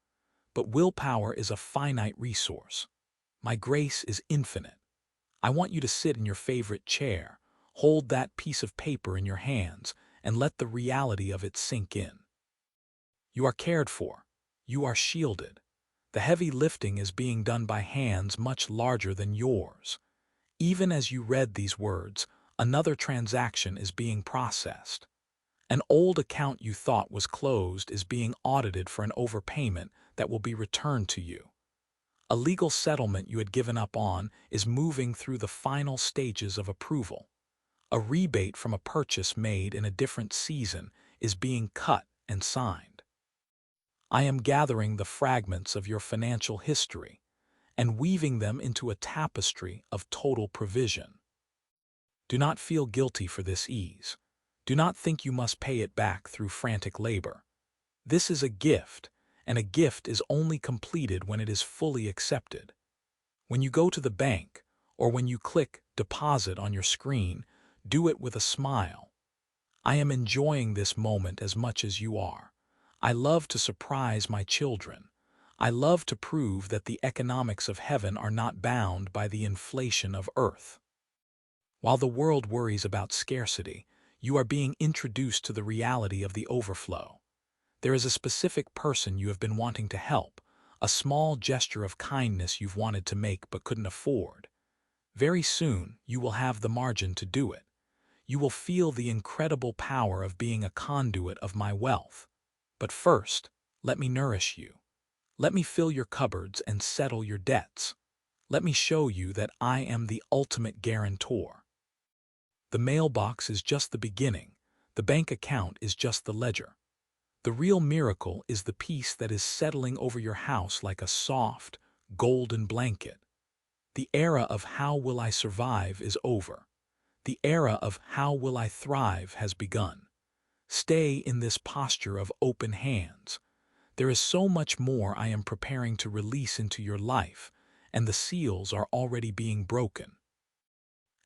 But willpower is a finite resource. My grace is infinite. I want you to sit in your favorite chair, hold that piece of paper in your hands, and let the reality of it sink in. You are cared for. You are shielded. The heavy lifting is being done by hands much larger than yours. Even as you read these words, another transaction is being processed. An old account you thought was closed is being audited for an overpayment that will be returned to you. A legal settlement you had given up on is moving through the final stages of approval. A rebate from a purchase made in a different season is being cut and signed. I am gathering the fragments of your financial history and weaving them into a tapestry of total provision. Do not feel guilty for this ease. Do not think you must pay it back through frantic labor. This is a gift, and a gift is only completed when it is fully accepted. When you go to the bank, or when you click deposit on your screen, do it with a smile. I am enjoying this moment as much as you are. I love to surprise my children. I love to prove that the economics of heaven are not bound by the inflation of earth. While the world worries about scarcity, you are being introduced to the reality of the overflow. There is a specific person you have been wanting to help, a small gesture of kindness you've wanted to make but couldn't afford. Very soon, you will have the margin to do it. You will feel the incredible power of being a conduit of my wealth. But first, let me nourish you. Let me fill your cupboards and settle your debts. Let me show you that I am the ultimate guarantor. The mailbox is just the beginning. The bank account is just the ledger. The real miracle is the peace that is settling over your house like a soft, golden blanket. The era of how will I survive is over. The era of how will I thrive has begun. Stay in this posture of open hands. There is so much more I am preparing to release into your life, and the seals are already being broken.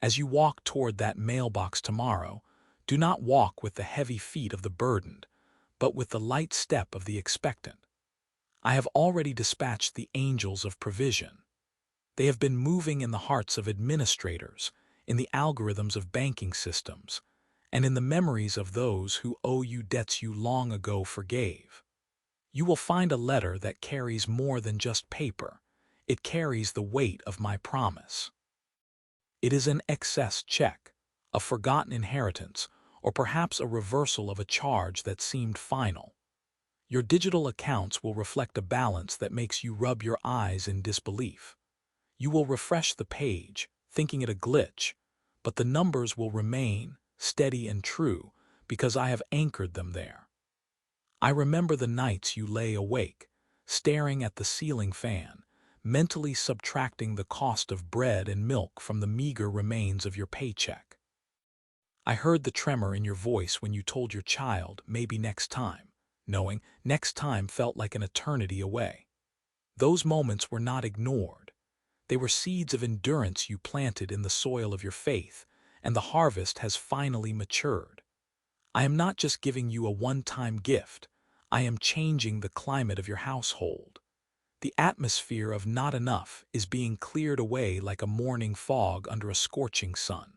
As you walk toward that mailbox tomorrow, do not walk with the heavy feet of the burdened, but with the light step of the expectant. I have already dispatched the angels of provision. They have been moving in the hearts of administrators, in the algorithms of banking systems, and in the memories of those who owe you debts you long ago forgave. You will find a letter that carries more than just paper. It carries the weight of my promise. It is an excess check, a forgotten inheritance, or perhaps a reversal of a charge that seemed final. Your digital accounts will reflect a balance that makes you rub your eyes in disbelief. You will refresh the page, thinking it a glitch, but the numbers will remain steady and true because I have anchored them there. I remember the nights you lay awake, staring at the ceiling fan, mentally subtracting the cost of bread and milk from the meager remains of your paycheck. I heard the tremor in your voice when you told your child, maybe next time, knowing next time felt like an eternity away. Those moments were not ignored. They were seeds of endurance you planted in the soil of your faith, and the harvest has finally matured. I am not just giving you a one-time gift. I am changing the climate of your household. The atmosphere of not enough is being cleared away like a morning fog under a scorching sun.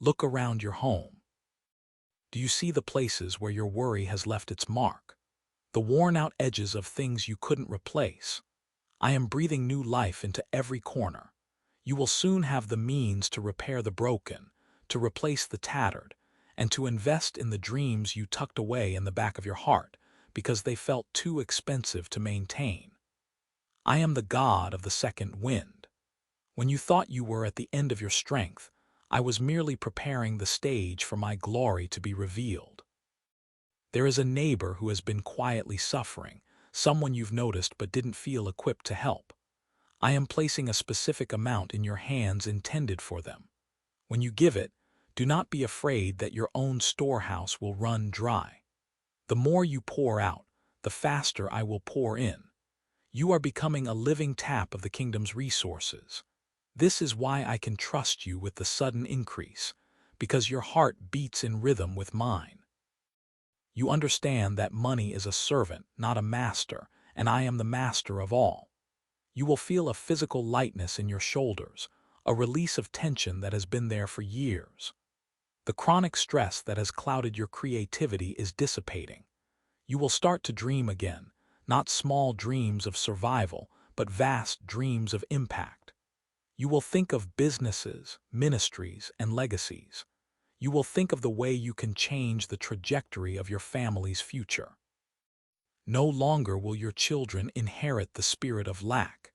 Look around your home. Do you see the places where your worry has left its mark? The worn-out edges of things you couldn't replace? I am breathing new life into every corner. You will soon have the means to repair the broken, to replace the tattered, and to invest in the dreams you tucked away in the back of your heart because they felt too expensive to maintain. I am the God of the second wind. When you thought you were at the end of your strength, I was merely preparing the stage for my glory to be revealed. There is a neighbor who has been quietly suffering, someone you've noticed but didn't feel equipped to help. I am placing a specific amount in your hands intended for them. When you give it, do not be afraid that your own storehouse will run dry. The more you pour out, the faster I will pour in. You are becoming a living tap of the kingdom's resources. This is why I can trust you with the sudden increase, because your heart beats in rhythm with mine. You understand that money is a servant, not a master, and I am the master of all. You will feel a physical lightness in your shoulders, a release of tension that has been there for years. The chronic stress that has clouded your creativity is dissipating. You will start to dream again, not small dreams of survival, but vast dreams of impact. You will think of businesses, ministries, and legacies. You will think of the way you can change the trajectory of your family's future. No longer will your children inherit the spirit of lack.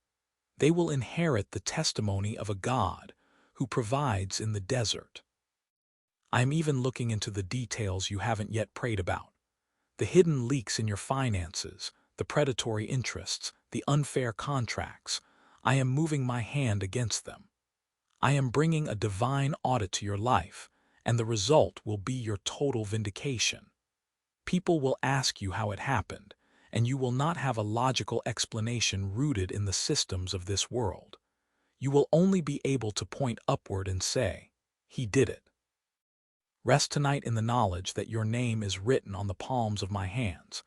They will inherit the testimony of a God who provides in the desert. I am even looking into the details you haven't yet prayed about. The hidden leaks in your finances, the predatory interests, the unfair contracts. I am moving my hand against them. I am bringing a divine audit to your life, and the result will be your total vindication. People will ask you how it happened, and you will not have a logical explanation rooted in the systems of this world. You will only be able to point upward and say, "He did it." Rest tonight in the knowledge that your name is written on the palms of my hands.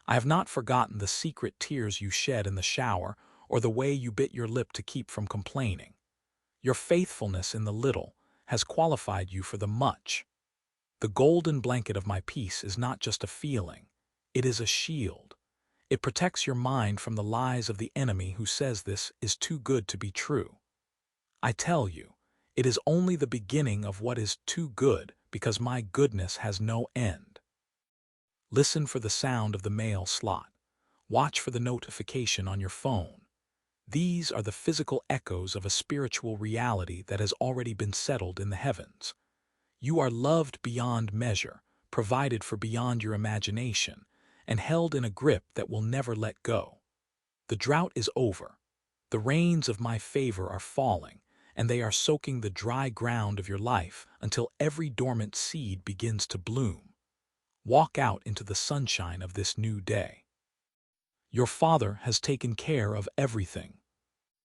I have not forgotten the secret tears you shed in the shower or the way you bit your lip to keep from complaining. Your faithfulness in the little has qualified you for the much. The golden blanket of my peace is not just a feeling, it is a shield. It protects your mind from the lies of the enemy who says this is too good to be true. I tell you, it is only the beginning of what is too good because my goodness has no end. Listen for the sound of the mail slot. Watch for the notification on your phone. These are the physical echoes of a spiritual reality that has already been settled in the heavens. You are loved beyond measure, provided for beyond your imagination, and held in a grip that will never let go. The drought is over. The rains of my favor are falling, and they are soaking the dry ground of your life until every dormant seed begins to bloom. Walk out into the sunshine of this new day. Your Father has taken care of everything.